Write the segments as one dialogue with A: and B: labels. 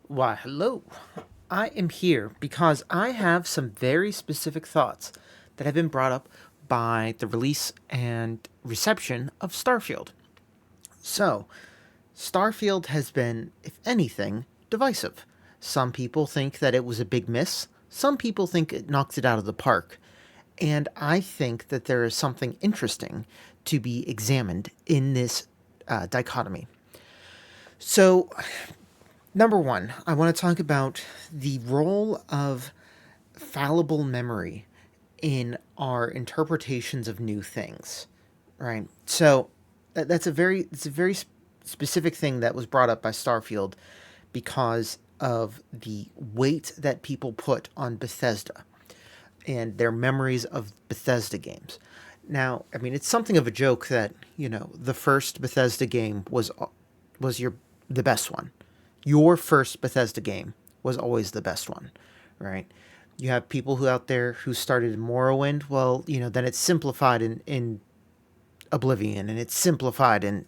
A: Why, hello. I am here because I have some very specific thoughts that have been brought up by the release and reception of Starfield. So, Starfield has been, if anything, divisive. Some people think that it was a big miss, some people think it knocked it out of the park. And I think that there is something interesting to be examined in this dichotomy. So, number one, I want to talk about the role of fallible memory in our interpretations of new things, right? So it's a very specific thing that was brought up by Starfield because of the weight that people put on Bethesda and their memories of Bethesda games. Now, I mean, it's something of a joke that the first Bethesda game was the best one. Your first Bethesda game was always the best one, right? You have people who out there who started in Morrowind. Well, then it's simplified in Oblivion, and it's simplified in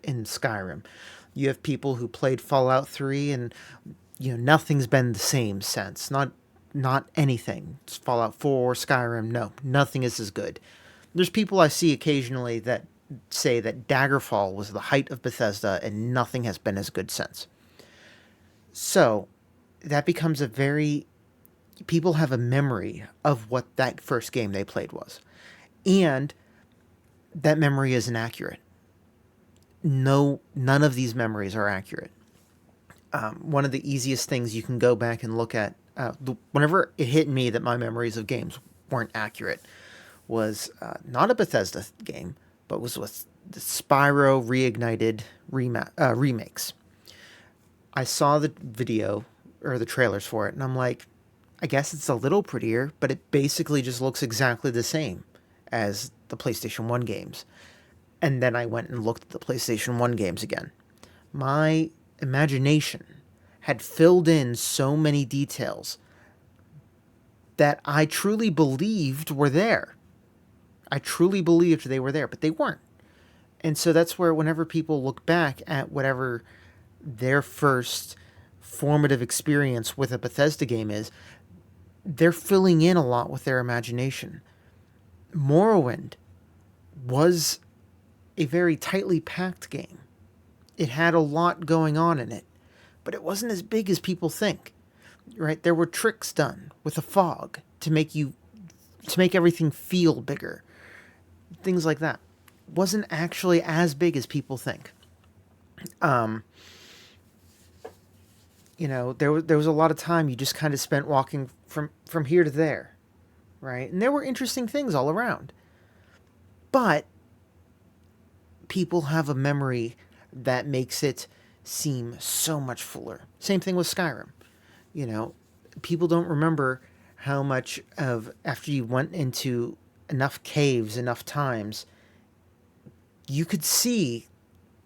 A: Skyrim. You have people who played Fallout 3, and nothing's been the same since. Not anything. It's Fallout 4, Skyrim. No, nothing is as good. There's people I see occasionally that say that Daggerfall was the height of Bethesda, and nothing has been as good since. So that becomes a very people have a memory of what that first game they played was. And that memory isn't accurate. No, none of these memories are accurate. One of the easiest things you can go back and look at, whenever it hit me that my memories of games weren't accurate, was not a Bethesda game, but was with the Spyro Reignited remakes. I saw the video or the trailers for it, and I'm like, I guess it's a little prettier, but it basically just looks exactly the same as the PlayStation 1 games. And then I went and looked at the PlayStation 1 games again. My imagination had filled in so many details that I truly believed were there. I truly believed they were there, but they weren't. And so that's where, whenever people look back at whatever their first formative experience with a Bethesda game is, they're filling in a lot with their imagination. Morrowind was a very tightly packed game. It had a lot going on in it, but it wasn't as big as people think. Right? There were tricks done with the fog to make everything feel bigger. Things like that. Wasn't actually as big as people think. Um, there was a lot of time you just kind of spent walking from here to there, right? And there were interesting things all around. But people have a memory that makes it seem so much fuller. Same thing with Skyrim. You know, people don't remember how much of after you went into enough caves enough times, you could see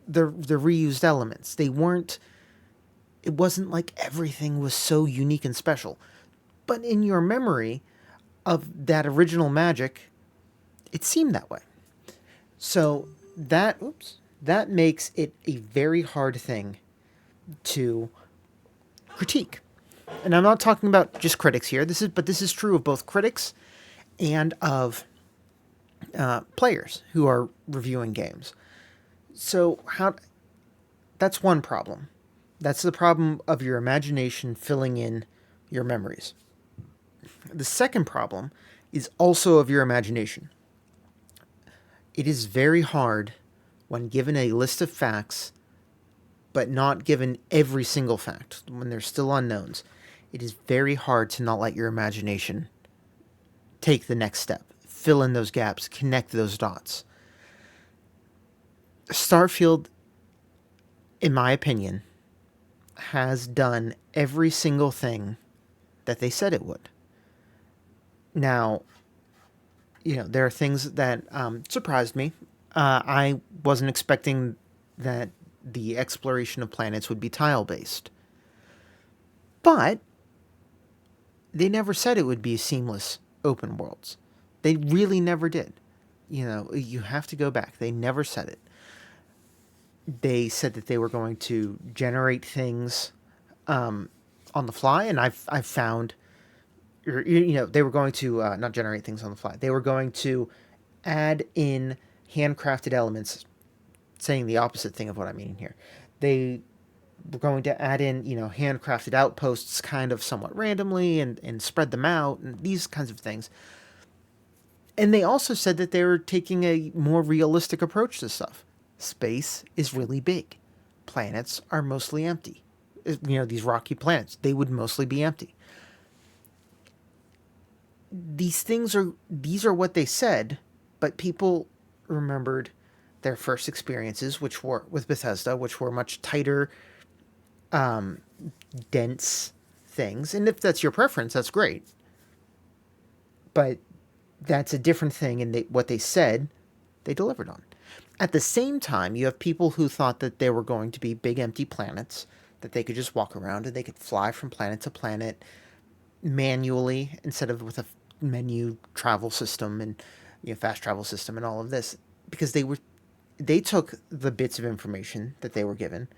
A: the reused elements. They weren't it wasn't like everything was so unique and special. But in your memory of that original magic, it seemed that way. So that makes it a very hard thing to critique. And I'm not talking about just critics here. This is true of both critics and of players who are reviewing games. So how that's one problem. That's the problem of your imagination filling in your memories. The second problem is also of your imagination. It is very hard when given a list of facts, but not given every single fact, when there's still unknowns. It is very hard to not let your imagination take the next step, fill in those gaps, connect those dots. Starfield, in my opinion, has done every single thing that they said it would. Now, there are things that surprised me. I wasn't expecting that the exploration of planets would be tile based, but they never said it would be seamless open worlds. They really never did. You have to go back. They never said it. They said that they were going to generate things on the fly, and I've found, they were going to not generate things on the fly. They were going to add in handcrafted elements, saying the opposite thing of what I mean here. They were going to add in, handcrafted outposts kind of somewhat randomly and spread them out and these kinds of things. And they also said that they were taking a more realistic approach to stuff. Space is really big. Planets are mostly empty. These rocky planets, they would mostly be empty. These are what they said, but people remembered their first experiences, which were with Bethesda, which were much tighter, dense things. And if that's your preference, that's great. But that's a different thing, and what they said, they delivered on. At the same time, you have people who thought that there were going to be big empty planets that they could just walk around and they could fly from planet to planet manually instead of with a menu travel system and fast travel system and all of this, because they took the bits of information that they were given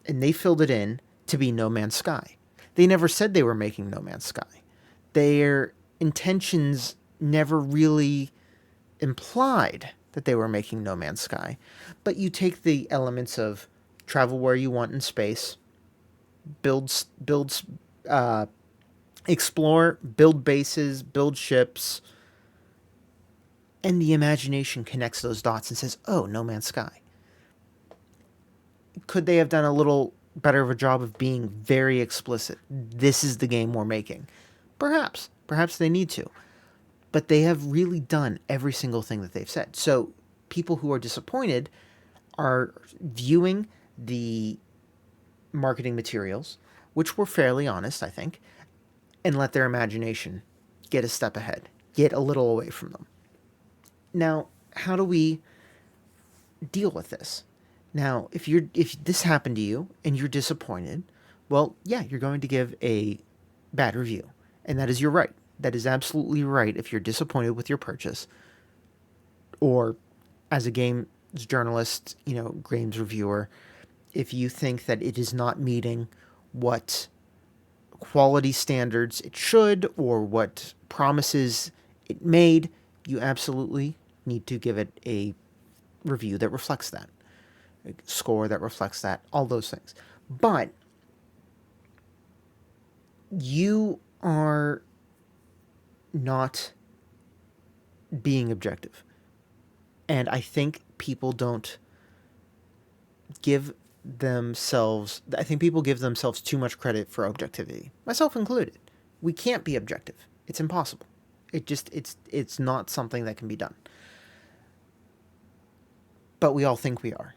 A: and they filled it in to be No Man's Sky. They never said they were making No Man's Sky. Their intentions never really implied that they were making No Man's Sky. But you take the elements of travel where you want in space, explore, build bases, build ships, and the imagination connects those dots and says, oh, No Man's Sky. Could they have done a little better of a job of being very explicit? This is the game we're making. Perhaps. Perhaps they need to. But they have really done every single thing that they've said. So people who are disappointed are viewing the marketing materials, which were fairly honest, I think, and let their imagination get a step ahead, get a little away from them. Now, how do we deal with this? Now, if this happened to you and you're disappointed, well, yeah, you're going to give a bad review. And that is your right. That is absolutely right if you're disappointed with your purchase. Or as a games journalist, games reviewer, if you think that it is not meeting what quality standards it should or what promises it made, you absolutely need to give it a review that reflects that, a score that reflects that, all those things. But you are not being objective. And I think people give themselves too much credit for objectivity, myself included. We can't be objective. It's impossible. It's not something that can be done. But we all think we are.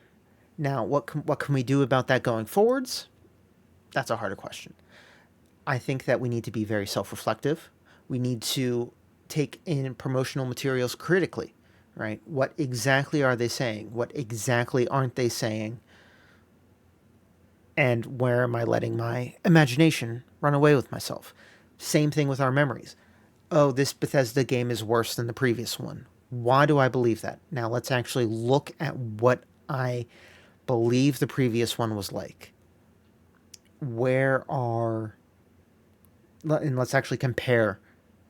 A: Now, what can we do about that going forwards? That's a harder question. I think that we need to be very self-reflective. We need to take in promotional materials critically, right? What exactly are they saying? What exactly aren't they saying? And where am I letting my imagination run away with myself? Same thing with our memories. Oh, this Bethesda game is worse than the previous one. Why do I believe that? Now let's actually look at what I believe the previous one was like. And let's actually compare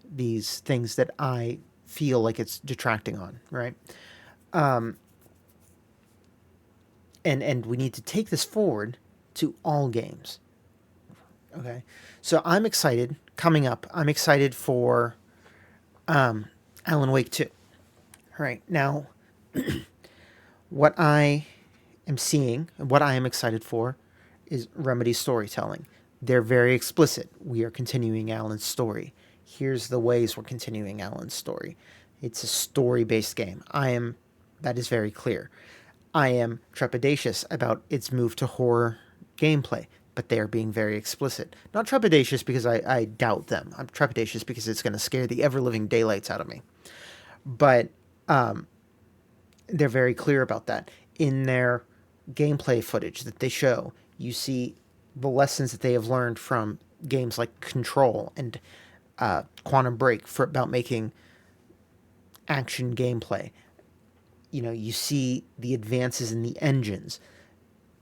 A: these things that I feel like it's detracting on, right? And we need to take this forward to all games. Okay, so I'm excited. Coming up, I'm excited for Alan Wake 2. All right, now, what I am seeing, what I am excited for, is Remedy's storytelling. They're very explicit. We are continuing Alan's story. Here's the ways we're continuing Alan's story. It's a story-based game. That is very clear. I am trepidatious about its move to horror gameplay, but they are being very explicit. Not trepidatious because I doubt them. I'm trepidatious because it's going to scare the ever-living daylights out of me. But they're very clear about that. In their gameplay footage that they show, you see the lessons that they have learned from games like Control and Quantum Break about making action gameplay. You see the advances in the engines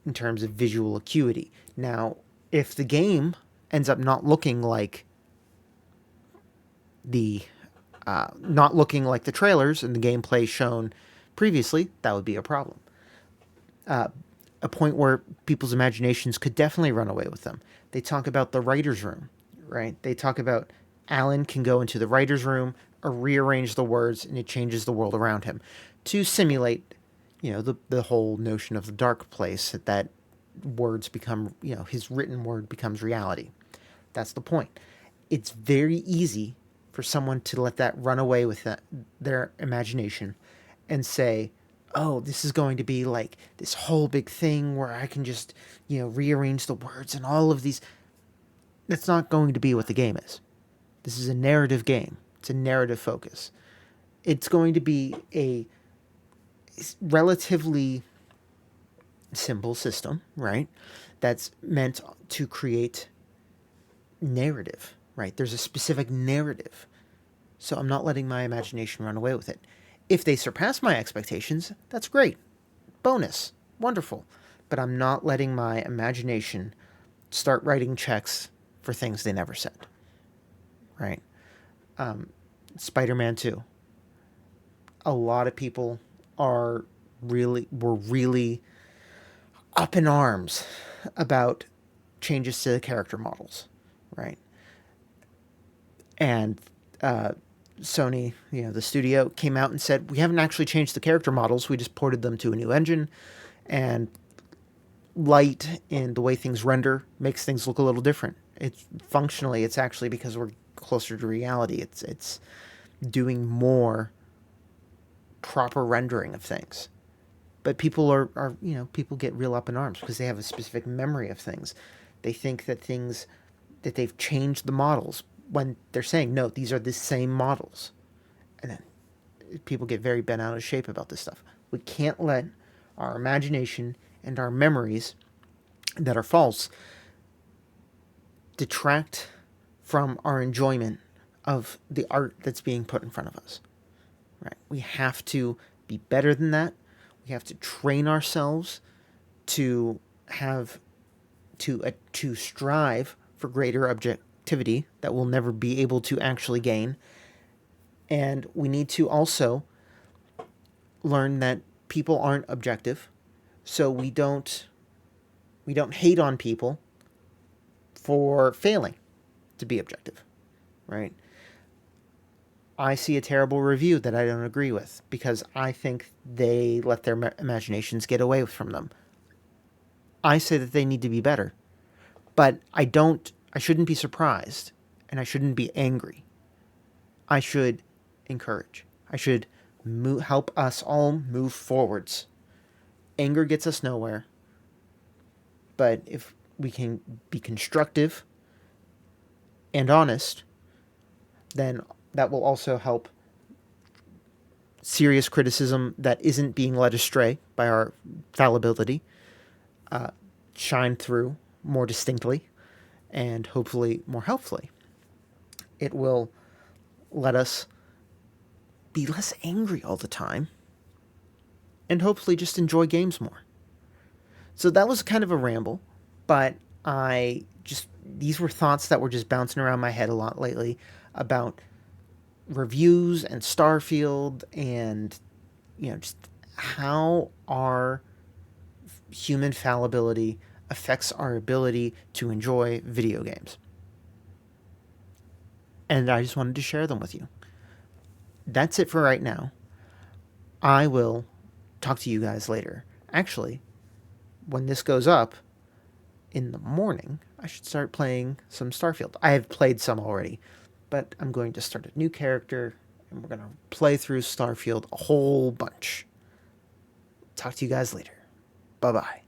A: in terms of visual acuity. Now, if the game ends up not looking like the trailers and the gameplay shown previously, that would be a problem. A point where people's imaginations could definitely run away with them. They talk about the writer's room, right? They talk about Alan can go into the writer's room or rearrange the words and it changes the world around him to simulate, the whole notion of the dark place, that words become, his written word becomes reality. That's the point. It's very easy for someone to let that run away with their imagination and say, oh, this is going to be like this whole big thing where I can just, rearrange the words and all of these. That's not going to be what the game is. This is a narrative game. It's a narrative focus. It's going to be a relatively simple system, right? That's meant to create narrative, right? There's a specific narrative. So I'm not letting my imagination run away with it. If they surpass my expectations, that's great. Bonus. Wonderful. But I'm not letting my imagination start writing checks for things they never said. Right? Spider-Man 2. A lot of people were really up in arms about changes to the character models, right? And Sony, the studio, came out and said, we haven't actually changed the character models. We just ported them to a new engine. And light and the way things render makes things look a little different. It's actually because we're closer to reality. It's doing more proper rendering of things. But people are people get real up in arms because they have a specific memory of things. They think that they've changed the models when they're saying, no, these are the same models. And then people get very bent out of shape about this stuff. We can't let our imagination and our memories that are false detract from our enjoyment of the art that's being put in front of us. Right? We have to be better than that. We have to train ourselves to strive for greater objectivity that we'll never be able to actually gain. And we need to also learn that people aren't objective, so we don't hate on people for failing to be objective, right? I see a terrible review that I don't agree with because I think they let their imaginations get away from them. I say that they need to be better, but I shouldn't be surprised and I shouldn't be angry. I should encourage. I should help us all move forwards. Anger gets us nowhere, but if we can be constructive and honest, then that will also help serious criticism that isn't being led astray by our fallibility shine through more distinctly and hopefully more helpfully. It will let us be less angry all the time and hopefully just enjoy games more. So that was kind of a ramble, but these were thoughts that were just bouncing around my head a lot lately about reviews and Starfield and just how our human fallibility affects our ability to enjoy video games. And I just wanted to share them with you. That's it for right now. I will talk to you guys later. Actually, when this goes up in the morning, I should start playing some Starfield. I have played some already, but I'm going to start a new character, and we're going to play through Starfield a whole bunch. Talk to you guys later. Bye-bye.